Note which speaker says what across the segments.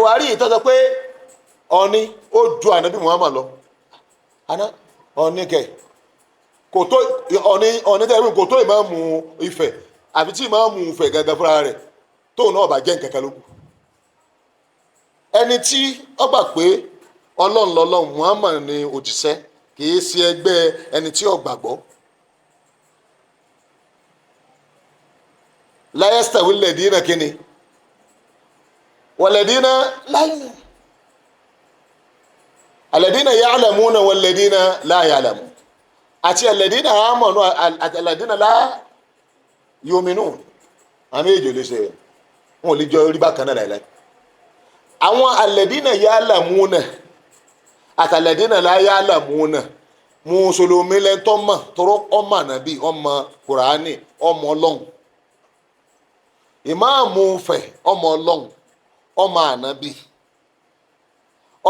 Speaker 1: wá rí ìtọ́jọ́ pé Ọ̀ọ̀ni ó ju ànábì Muhammad lọ Ọ̀ọ̀ni kẹ̀ kò tó Ọ̀ọ̀ni tẹ́lẹ̀ kò tó ìmáàmù Ifẹ̀ àfi tí ìmáàmù Ifẹ̀ gẹ́gẹ́ fúnra rẹ̀ tóun náà bá jẹ́ nkẹ̀kẹ́ lókù ẹni tí ó gbà pé Ọlọ́run lọ́lọ́run Muhammad ni òjíṣẹ́ kìí ṣe ẹgbẹ́ ẹni tí ó gbàgbọ́ la yastawi alladhina kíni walladhina láyé alladhina ya'lamuna walladhina la ya'lamun àti alladhina amanu àti alladhina la yu'minun àmì èjò lè ṣe wọn ò lè jọ orí bákan náà láìláì àwọn alladhina ya'lamuna àti alladhina la ya'lamuna mùsùlùmí lẹ́tọ́ mọ̀ tọrọ ọmọ ànábì ọmọ kùránì ọmọ ọlọ́run ìmáàmù fẹ̀ ọmọ ọlọ́run ọmọ ànábì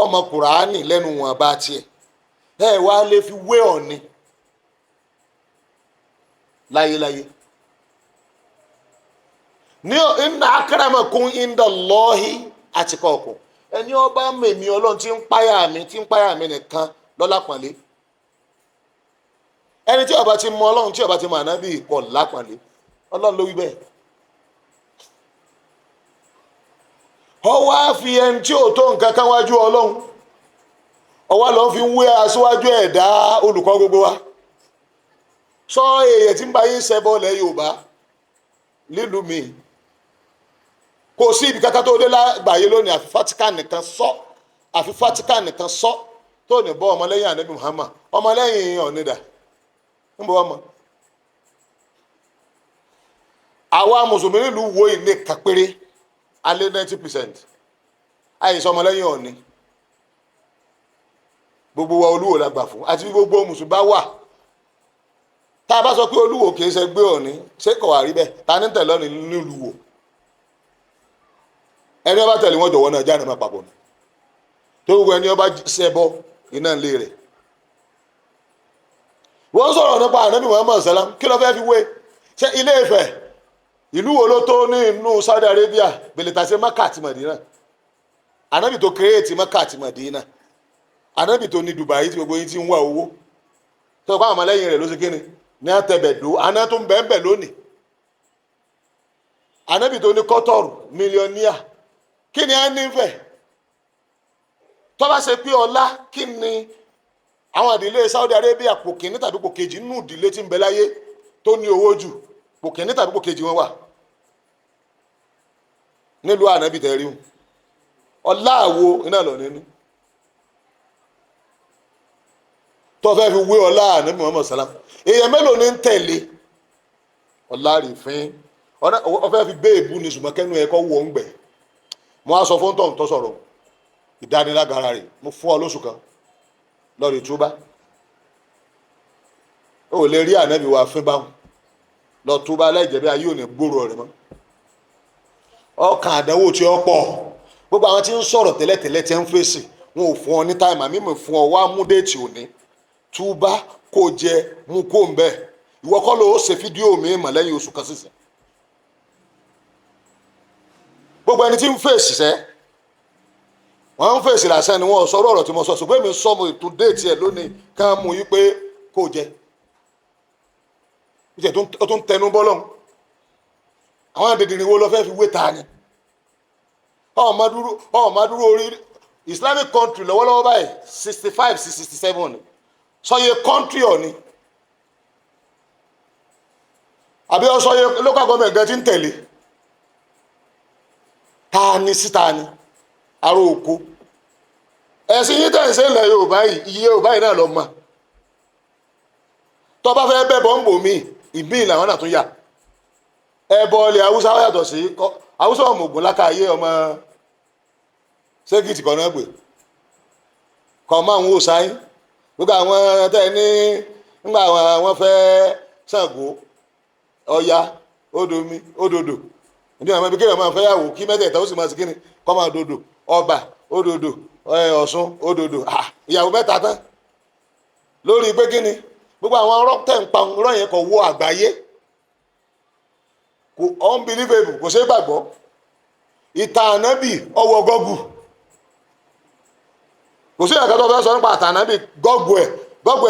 Speaker 1: ọmọ kùránì lẹ́nu wọn bá tiẹ̀ ẹ wá lè fi wé Ọ̀ọ̀ni láyéláyé ní inna akramakum indallahi atqakum ẹni ọba mẹ̀mí ọlọ́run tí ń páyà mi nìkan lọ́lá pọ̀nlé ẹni tí ọba ti mọ ọlọ́run tí ọba ti mọ ànábì kọ̀ lápọ̀nlé ọlọ́run ló wí bẹ́ẹ̀. ọwọ́ á fi ẹni tí ò tó nǹkan kan wájú ọlọ́run ọwọ́ lọ́n fi ń wé aṣíwájú ẹ̀dá olùkọ́ gbogbo wa sọ èèyàn tí ń bá yín ṣẹbọ lẹ̀ Yorùbá nílùú mi kò sí ibi kankan tó dé lágbàáyé lónìí àfi Vatican nìkan sọ tó ní bọ́ ọmọlẹ́yìn ànábì Muhammad ọmọlẹ́yìn ọ̀nìdà ń bọ́ ọmọ àwa mùsùlùmí nílùú wo ilé kápẹ́rẹ́ alẹ́ 90% àìsàn ọmọlẹ́yìn Ọ̀ọ̀ni gbogbo wa Olúwo la gbà fún àti gbogbo mùsùlùmí bá wà tá a bá sọ pé Olúwo kì í ṣe gbé Ọ̀ọ̀ni ṣé kò wá rí bẹ́ẹ̀ ta ní tẹ̀lé Ọ̀ọ̀ni nílùú wo ẹni ọba tẹ̀lé wọn jọ̀wọ́ náà jáde máa papọ̀ ni tó gbogbo ẹni ọba ṣẹbọ iná ńlẹ̀ rẹ̀ wọ́n sọ̀rọ̀ nípa ànábì Muhammad salam kí ló fẹ́ fi wé ṣé Ilé Ifẹ̀ ìlú wo ló tó ní inú Saudi Arabia bèlètàṣe Maka àti Madina ànábì tó kírèètì Maka àti Madina ànábì tó ní Dubai tí gbogbo yín ti ń wá owó tó kọ́ àwọn ọmọlẹ́yìn rẹ̀ ló ṣe kíni ní àtẹ̀bẹ̀dó àná tó ń bẹ́ẹ̀ lónìí ànábì tó ní kọ́tọ̀rù mílíọ̀níà kí ni á nífẹ̀ẹ́ tó bá ṣe pé ọlá kí ni àwọn ìdílé Saudi Arabia pò kìíní tàbí pò kejì nínú ìdílé tí ń bẹ láyé tó ní owó jù pò kìíní tàbí pò kejì wọn wà nílùú ànábì tẹ̀ríhùn ọlá àwo iná lọ nínú tó fẹ́ fi wé ọlá ànábì Muhammad salam èèyàn mélòó ní ń tẹ̀lé ọlá rìfín ọfẹ́ fi gbé èbú ní ṣùgbọ́n kẹ́nu ẹ̀kọ́ wọ̀ ń gbẹ̀ mo á sọ fún tọ̀hún tó sọ̀rọ̀ ìdánilágara rẹ̀ mo fún ọ lóṣù kan lọ́ọ̀rì túbá ó lè rí ànábì wa fín báwọn lọ túbá aláìjẹ̀bí ayé ò ní gbòòrò rẹ̀ mọ́ ọkàn àdánwò tí ó pọ̀ gbogbo àwọn tí ń sọ̀rọ̀ tẹ́lẹ̀tẹ́lẹ̀ tí ń fèsì wọn ò fún ọ ní táìmù àmì mi fún ọ wá mú déètì òní túbá kò jẹ mú kó ń bẹ́ẹ̀ ìwọ kọ́ ló ṣe fídíò mi mọ̀ lẹ́yìn oṣù kan sísìn gbogbo ẹni tí ń fèsì sẹ́ wọ́n ń fèsì lásán ni wọ́n sọ̀rọ̀ ọ̀rọ̀ tí mo sọ ṣùgbọ́n èmi sọ mo ètò déètì ẹ̀ lónìí ká mú yí pé kò jẹ ìjẹ́ tó ń tẹnu bọ́ lọ́hùn àwọn àdèdèrè wo lọ fẹ́ fi wé ta ni ọ̀ọ́mádúró orí Islamic country lọ́wọ́lọ́wọ́ báyìí 65 sí 67 ni sọye country ọ̀ni àbí ọsọye local government gan ti ń tẹ̀lé ta ni síta ni aró oko ẹ̀sìn yín tẹ̀ ń ṣe ilẹ̀ Yorùbá yìí iye Yorùbá yìí náà lọ mọ́ tó bá fẹ́ bẹ́ bọ́ ń bò mí ìbí làwọn náà tún yà ẹbọ ilẹ̀ Haúsá yàtọ̀ sí Haúsá ọmọ ògùn lákàáyé ọmọ ṣékìtì kan náà gbé kọ́ máa ń wò sáyé gbogbo àwọn tẹ́ ní nígbà wọn fẹ́ Ṣàngó Ọya Odomi Ododo ní àwọn ibi kéèyàn máa fẹ́ yàwó kí mẹ́tẹ̀ẹ̀ta ó sì máa sì kíni kọ́ máa dodo Ọba Ododo Ọ̀ṣun Ododo ìyàwó mẹ́ta tán lórí pé kíni gbogbo àwọn ọ̀rọ̀ tẹ̀ ń pa ọ̀rọ̀ yẹn kò wo àgbáyé kò unbelievable kò ṣeé gbàgbọ́ ìtàn ànábì ọwọ́ gọ́gù kò sí ẹ̀ka tó fẹ́ sọ nípa àtànábì gọ́gù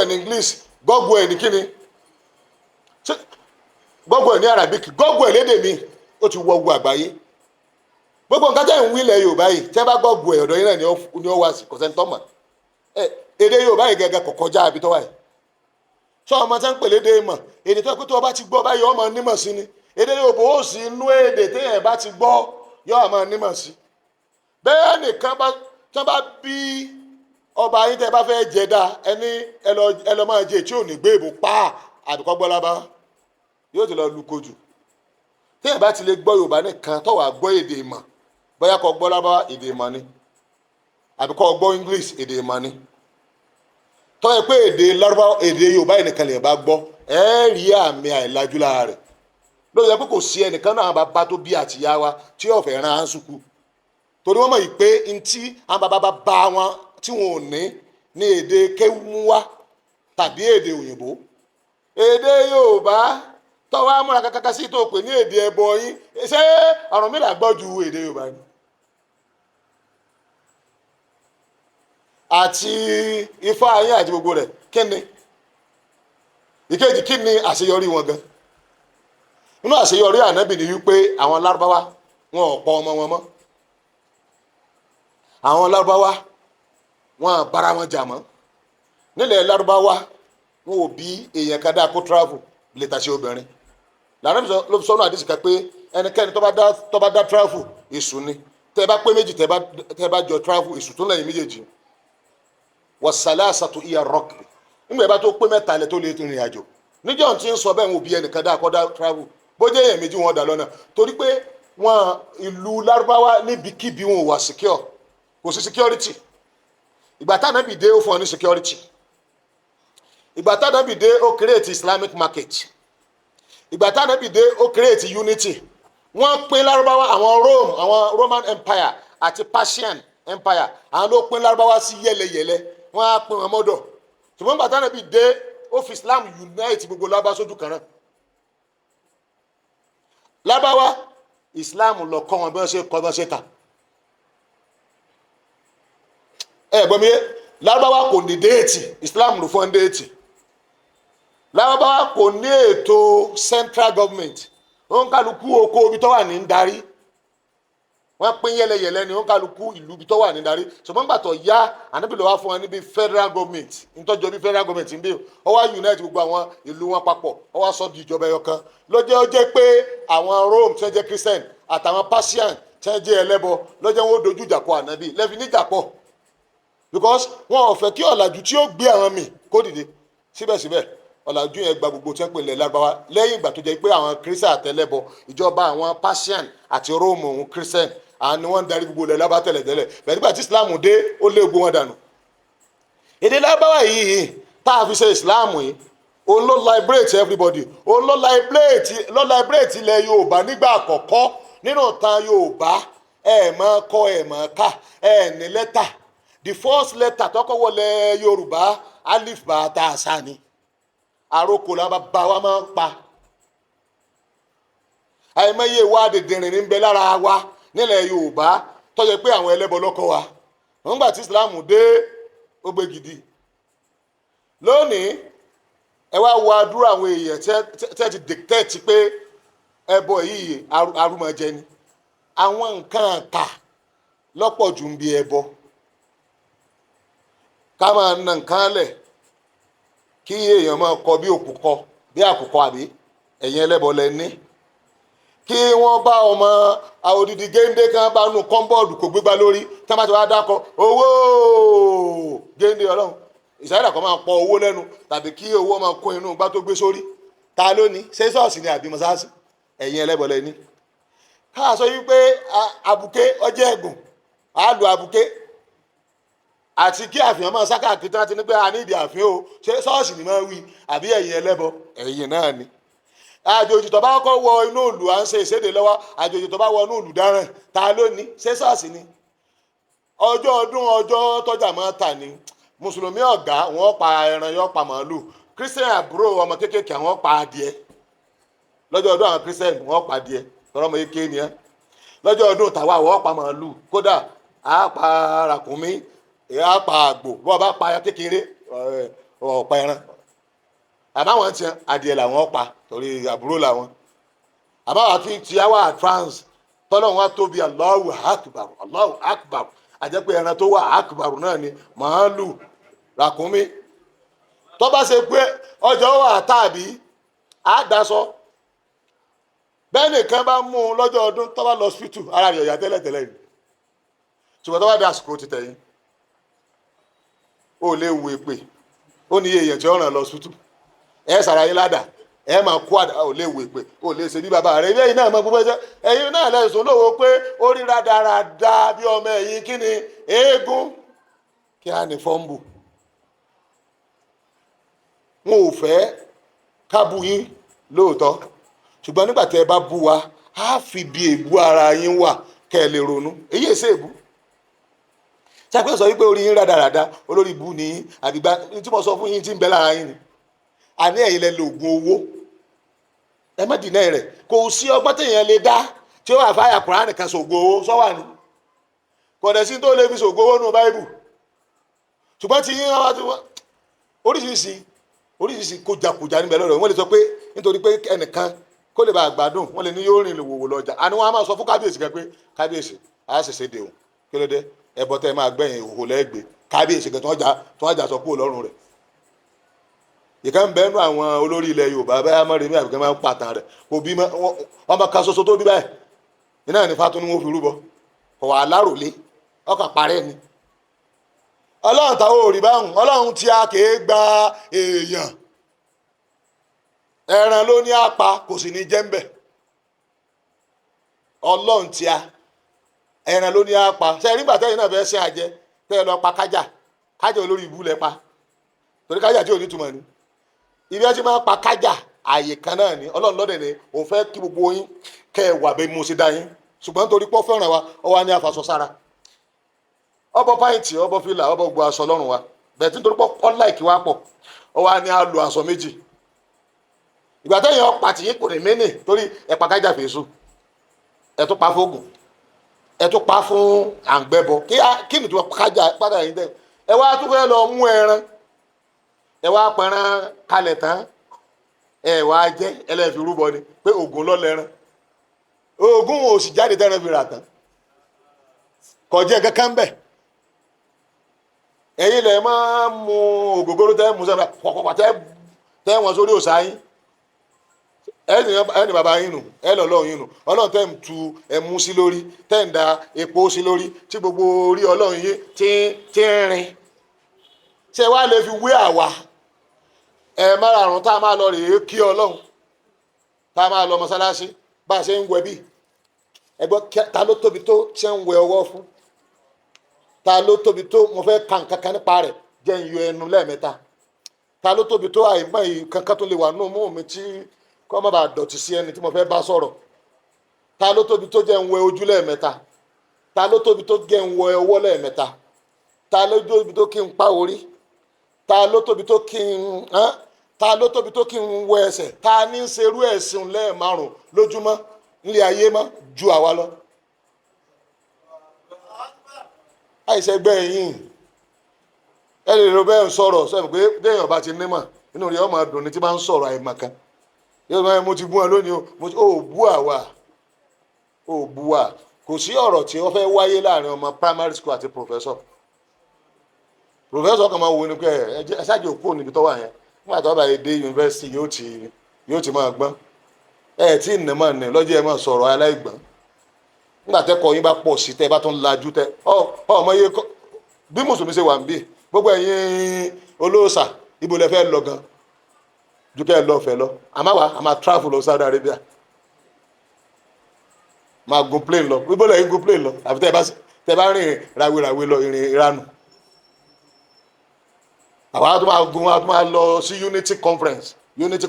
Speaker 1: ẹ̀ ní English gọ́gù ẹ̀ ní kíni gọ́gù ẹ̀ ní Arabic gọ́gù ẹ̀ lédè mi ó ti wọ ogun àgbáyé gbogbo nǹkan tẹ́ ń wí ilẹ̀ Yorùbá yìí tí wọ́n bá gọ́gù ẹ̀ ọ̀dọ̀ yín náà ni ó wá sí kọ̀sẹ́ntọ́mọ̀ èdè Yorùbá yìí gẹ́gẹ́ kò kọjá àbí tó wà yìí sọ ọmọ tí wọ́n ń pè lédè mọ̀ èdè tó yẹ kó tó o bá ti gbọ́ báyìí ọmọ nímọ̀ sí ni èdè Yorùbá ó sì inú èdè téèyàn bá ti gbọ́ yọ ọmọ nímọ̀ sí bẹ́ẹ̀ nìkan tí wọ́n bá bí ọba yín tẹ́ bá fẹ́ jẹ dá ẹni ẹ lọ máa jẹ tí ò ní gbé ìbò pa àbíkọ́ gbọ́ lábá yóò ti lọ lu kojú téèyàn bá ti lè gbọ́ Yorùbá nìkan tó wà gbọ́ èdè ìmọ̀ bóyá kó gbọ́ lábá èdè ìmọ̀ ni àbíkọ́ gbọ́ English èdè ìmọ̀ ni tó yẹ pé èdè Lárúbáwá èdè Yorùbá yìí nìkan lè bá gbọ́ ẹ rí àmì àìlájú lára rẹ̀ lórí ẹ pé kò sí ẹnìkan náà bàbá tó bí àtìyá wa tí yóò fẹ́ ran ánsùkú torí wọ́n mọ̀ yìí pé ntí àwọn bàbá bá wọn tí wọn ò ní èdè kéwúmúwá tàbí èdè òyìnbó èdè Yorùbá tọ́wọ́ amúra kankan sí tó pè ní èdè ẹbọ yín ṣé Ọ̀rúnmìlà gbọ́ ju èdè Yorùbá ni àti Ifá yín àti gbogbo rẹ̀ kí ni ìkejì kí ni àṣeyọrí wọn gan nínú àṣeyọrí ànábì ni wípé àwọn Lárúbáwá wọn ò pọ̀ ọmọ wọn mọ́ àwọn Lárúbáwá wọn bára wọn jà mọ́ nílẹ̀ Lárúbáwá wọn ò bí èèyàn kan dáa kó travel lè tàṣe obìnrin lànà ló fi sọ́nà àdìsí kan pé ẹnikẹ́ni tó bá dá travel èṣù ni tẹ́ bá pé méjì tẹ́ bá jọ travel èṣù tó lẹ́yìn méjèèjì wasalasatu iya rọ́ọ̀kì nígbà yẹn bá tó pé mẹ́ta lẹ tó lè rìn àjò níjọ́ tí ń sọ bẹ́ẹ̀ wọn ò bí ẹnìkan dáa kó dá travel bójú èèyàn méjì wọn dà lọ́nà torí pé wọn ìlú Lárúbáwá níbikíbi wọn ò wà secure kò sí security ìgbà tánábì dé ó fún ọ ní security ìgbà tánábì dé ó create Islamic market ìgbà tánábì dé ó create unity wọ́n pín Lárúbáwá àwọn Roman Empire àti Persian Empire àwọn ló pín Lárúbáwá sí yẹlẹyẹlẹ wọ́n á pín wọn mọ́dọ̀ ṣùgbọ́n ìgbà tánábì dé ó fi Islam unite gbogbo Lárúbáwá sójú kan náà Lárúbáwá Islam lọ kọ́ wọn bí wọ́n ṣe kọ́ bí wọ́n ṣe ta gbọ́n mi yé Lárúbáwá kò ní déètì Islam ló fún déètì Lárúbáwá kò ní ètò central government wọn kálukú oko ibi tó wà ní darí wọn pín yẹlẹyẹlẹ ni wọn kálukú ìlú ibi tó wà ní darí ṣùgbọ́n gbàtọ̀ ya ànábì ló wá fún wọn níbi federal government nítọ́jọ́ bí federal government ń bí ó wá unite gbogbo àwọn ìlú wọn papọ̀ ó wá sọ di ìjọba ẹyọ kan lọ́jọ́ ó jẹ́ pé àwọn Rome tí wọ́n jẹ́ Christian àtàwọn Persian tí wọ́n jẹ́ ẹlẹ́bọ lọ́jọ́ wọn ó dojú ìjà kọ ànábì lẹ́fi níjà pọ̀ because wọn ò fẹ́ kí ọ̀làjú tí ó gbé àwọn míì kó dìde síbẹ̀síbẹ̀ ọ̀làjú yẹn gba gbogbo tí wọ́n pè lẹ̀ Lárúbáwá lẹ́yìn ìgbà tó jẹ́ pé àwọn Christian àtẹlẹ́bọ ìjọba àwọn Persian àti Rome òun Christian àwọn ni wọ́n ń darí gbogbo lẹ̀ Lárúbáwá tẹ́lẹ̀tẹ́lẹ̀ bẹ́ẹ̀ nígbà tí Islam dé ó lé gbogbo wọn dànù èdè Lárúbáwá yìí tá a fi ṣe Islam yìí òun ló liberate everybody òun ló liberate ilẹ̀ Yorùbá nígbà àkọ́kọ́ nínú ìtàn Yorùbá máa kọ máa kà ní lẹ́tà the first letter tọkọ wọlé Yorùbá alif bàtà àṣà ni àròkò la bá wa máa ń pa àìmọye ìwádìí dìrìn ní bẹ lára wa nílẹ̀ Yorùbá tó jẹ́ pé àwọn ẹlẹ́bọ lọ́kọ wa nígbà tí Islam dé ó gbé gidi lónìí ẹ wá wo àdúrà àwọn èèyàn tẹ́ ti dictate pé ẹbọ yìí arúmọjẹ ni àwọn nǹkan kà lọ́pọ̀ jù ń bí ẹbọ ká máa na nǹkan lẹ̀ kí èèyàn máa kọ bí òkùkọ bí àkùkọ àbí ẹ̀yin ẹlẹ́bọ lẹ ní kí wọ́n bá ọmọ odidi géńdé kan bá nu kọ́ńbọ́ọ̀dù kò gbégbá lórí tí wọ́n bá ti wá dákọ owó géńdé ọlọ́run ìsáyẹ̀dà kan máa pọ owó lẹ́nu tàbí kí owó máa kún inú gbá tó gbé sórí ta ló ní ṣé ṣọ́ọ̀ṣì ni àbí mọ́sáàsì ẹ̀yin ẹlẹ́bọ lẹ ní ká sọ yí pé àbùké ọjọ́ ẹ̀gùn á lu àbùké àti kí àfihàn máa sáká kìtàn àti ní pé a ní ìdí àfihàn o ṣé ṣọ́ọ̀ṣì ni máa wí àbí ẹ̀yin ẹlẹ́bọ ẹ̀yin náà ni àjòjì tó bá kọ́ wọ inú ìlú à ń ṣe ìséde lọ́wọ́ àjòjì tó bá wọ inú ìlú dáràn ta ló ní ṣé ṣọ́ọ̀ṣì ni ọjọ́ ọdún ọjọ́ tọ́jà máa tà ní mùsùlùmí ọ̀gá wọn pa ẹran yọ pa màálù kírísítẹ́nì àbúrò ọmọ kéékèèké àwọn pa adìẹ lọ́jọ́ ọdún àwọn kírísítẹ́nì wọn pa adìẹ tọrọ ọmọ eke ni ẹ lọ́jọ́ ọdún tàwa àwọn pa màálù kódà á pa ràkúnmí ìyá pa àgbò bọ́ọ̀ bá pa kékeré ọ̀pá ẹran àbáwọn tiẹ̀ adìẹ làwọn pa torí àbúrò làwọn àbáwọn ti wá advance tọ́lọ́ wọn tóbi Allahu akbar Allahu akbar àjẹpẹ́ ẹran tó wà akbar náà ni màálù ràkúnmí tó bá ṣe pé ọjọ́ wà tàbí àdásọ bẹ́ẹ̀ nìkan bá mú un lọ́jọ́ ọdún tó bá lọ hospital ara rẹ̀ ọ̀yà tẹ́lẹ̀tẹ́lẹ̀ ni ṣùgbọ́n tó bá dé àsìkò ti tẹ̀yìn ó lè wo èpè ó ní èèyàn tí ó ràn lọ hospital ẹ sàrà yín ládàá ẹ máa kó àdá ò lè wo èpè ó lè ṣe bí bàbá rẹ̀ ilé yìí náà mọ gbogbo ẹjẹ ẹ̀yin náà lẹ́sùn lówó pé ó rí rádaràda bí ọmọ ẹ̀yìn kí ni eégún kí á ní fọ́ǹbù wọn ò fẹ́ ká bú yín lóòótọ́ ṣùgbọ́n nígbà tẹ́ ẹ bá bú wa á fi bí ègbú ara yín wà kẹ́ ẹ lè ronú èyí èsè ègbú ṣàpèjọ sọ wípé orí yín rádaràda olórí ibú ni àbígbá tí mo sọ fún yín tí ń bẹ lára yín ni àní ẹ̀yin lẹ lo oògùn owó ẹ má dìnnà rẹ̀ kò sí ọgbọ́n téèyàn lè dá tí ó wà fáyà Kùránì kan sògùn owó sọ́wà ni kò dẹ̀ sí tó lè fi sògùn owó nù Báíbù ṣùgbọ́n tí yín wá oríṣiríṣi kójàkójà níbẹ̀ lọ́rọ̀ wọ́n lè sọ pé nítorí pé ẹnìkan kó lè bá àgbàdùn wọ́n lè ní yóò rìn wòwò lọ́jà àní wọ́n á máa sọ fún kábíyèsí kan pé kábíyèsí á ṣẹ̀ṣẹ̀ dé òun kí ló dé ẹbọ tẹ́ máa gbẹ̀yìn òhò lẹ́gbẹ̀ẹ́ kábíyèsí kan tí wọ́n jà sọ kúrò lọ́rùn rẹ̀ ìka ń bẹ́nu àwọn olórí ilẹ̀ Yorùbá báyà mọ́rin mi àbíkẹ́ máa ń pàtàn rẹ̀ kò bí ọmọ kan ṣoṣo tó bí báyìí iná ní fatún ni wọ́n fi rúbọ kò wà láròlé ọkàn parẹ́ ni ọlọ́run táwọn ò rí báwọn ọlọ́run tí a kèé gba èèyàn ẹran ló ní apá kò sì ní jẹ́ńbẹ̀ ọlọ́run tí a ẹran ló ní apá ṣe nígbà tẹ́yìn náà fẹ́ ṣe àjẹ tẹ́yìn lọ pa kájà olórí ìbú lẹ pa torí kájà tí ò ní túmọ̀ ni ibi ẹ ti máa ń pa kájà àyè kan náà ni ọlọ́run lọ́dẹ̀ ni òun fẹ́ kí gbogbo yín kẹ́ ẹ wà bẹ́ẹ̀ mo ṣe dá yín ṣùgbọ́n nítorí pọ́ fẹ́ràn wa ọ wá ní àfàṣọ sára ọbọ pàìntì ọbọ fìlà ọbọ gbọ aṣọ lọ́rùn wa bẹ́ẹ̀ tí nítorí pọ́ ọláìkí wa pọ̀ ọ wá ní àlò aṣọ méjì ìgbà tẹ́yìn ọ̀pá tì yín kò ní mẹ́nì torí ẹ pa kájà fèsù ẹ tún pa fóògùn ẹ tún pa fún àǹgbẹ́bọ kí ni tí wọ́n kájà padà yín dẹ́ ẹ wá tún fẹ́ lọ mú ẹran ẹ wá pẹran kalẹ̀ tán ẹ wá jẹ́ ẹlẹ́fi rúbọ ni pé oògùn lọ́lẹ́ran oògùn ò sì jáde tẹ́ran fi rà tán kọjá kankan bẹ́ẹ̀ ẹ̀yin lẹ̀ máa ń mu ògógóró tẹ́ mu sẹ́fà pọ̀pọ̀pọ̀ tẹ́ wọn sórí òsà yín ẹni bàbá yín nù ẹ lọ́lọ́run yín nù ọlọ́run tẹ́ ń tu ẹmu sí lórí tẹ́ ń da epo sí lórí tí gbogbo orí ọlọ́run yín tí ń rin ṣé wàá lè fi wé àwa márààrún tá a máa lọ rèé kí ọlọ́run tá a máa lọ mọ́sálásí bá a ṣe ń wẹ bí ẹgbọ́n ta ló tóbi tó ṣe ń wẹ ọwọ́ fún ta ló tóbi tó mo fẹ́ ka nǹkan kan nípa rẹ̀ jẹ́ ń yọ ẹnu lẹ́ẹ̀mẹ́ta ta ló tóbi tó àìmọ́ yìí kankan tó lè wà nù mú mi tí kọ́ mọ́ bá dọ̀tí sí ẹni tí mo fẹ́ bá sọ̀rọ̀ ta ló tóbi tó jẹ́ ń wẹ ojú lẹ́ẹ̀mẹ́ta ta ló tóbi tó jẹ́ ń wẹ ọwọ́ lẹ́ẹ̀mẹ́ta ta ló tóbi tó kí n pa orí ta ló tóbi tó kí n ta ló tóbi tó kí n wẹ ẹsẹ̀ ta ní í ṣerú ẹ̀sìn lẹ́ẹ̀márùn lójúmọ́ nílé ayé mọ́ ju àwa lọ. àìsẹ̀gbẹ́ yìí ẹ lè ro bẹ́ẹ̀ ń sọ̀rọ̀ sẹ́mi pé déèyàn bá ti nímọ̀ inú rẹ̀ ọmọ dùn ní tí bá ń sọ̀rọ̀ àìmọ̀kan yóò máa mo ti bú wọn lónìí o bú àwa o bú wa kò sí ọ̀rọ̀ tí wọ́n fẹ́ wáyé láàrin ọmọ primary school àti professor kan máa wo ni pé ẹ ṣáàjì òkú níbi tó wà yẹn nígbà tó bá yẹ dé yunifásitì yóò ti máa gbọ́n ẹ tí ì nímọ̀ ní lọ́jọ́ ẹ máa sọ̀rọ̀ aláìgbọ́n nígbà tẹ́kọ̀ọ́ yín bá pọ̀ sí tẹ́ bá tún lajú tẹ́ ọmọ yẹ bí mùsùlùmí ṣe wà ń bí gbogbo ẹ̀yin olóòṣà ibo lẹ fẹ́ lọ gan ju kẹ́ ẹ lọ fẹ́ lọ a máa travel lọ Saudi Arabia máa gun plane lọ ibo lẹ́yìn gun plane lọ àfi tẹ́ bá rìn ràwéràwé lọ ìrìn ìranù àwọn a tún máa lọ sí unity conference ibi tí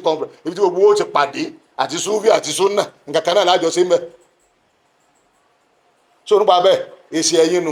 Speaker 1: gbogbo owó ti pàdé àti sufi àti sunna nǹkan kan náà lájọ sí mbẹ so nípa bẹ́ẹ̀ èsì ẹ̀yin nù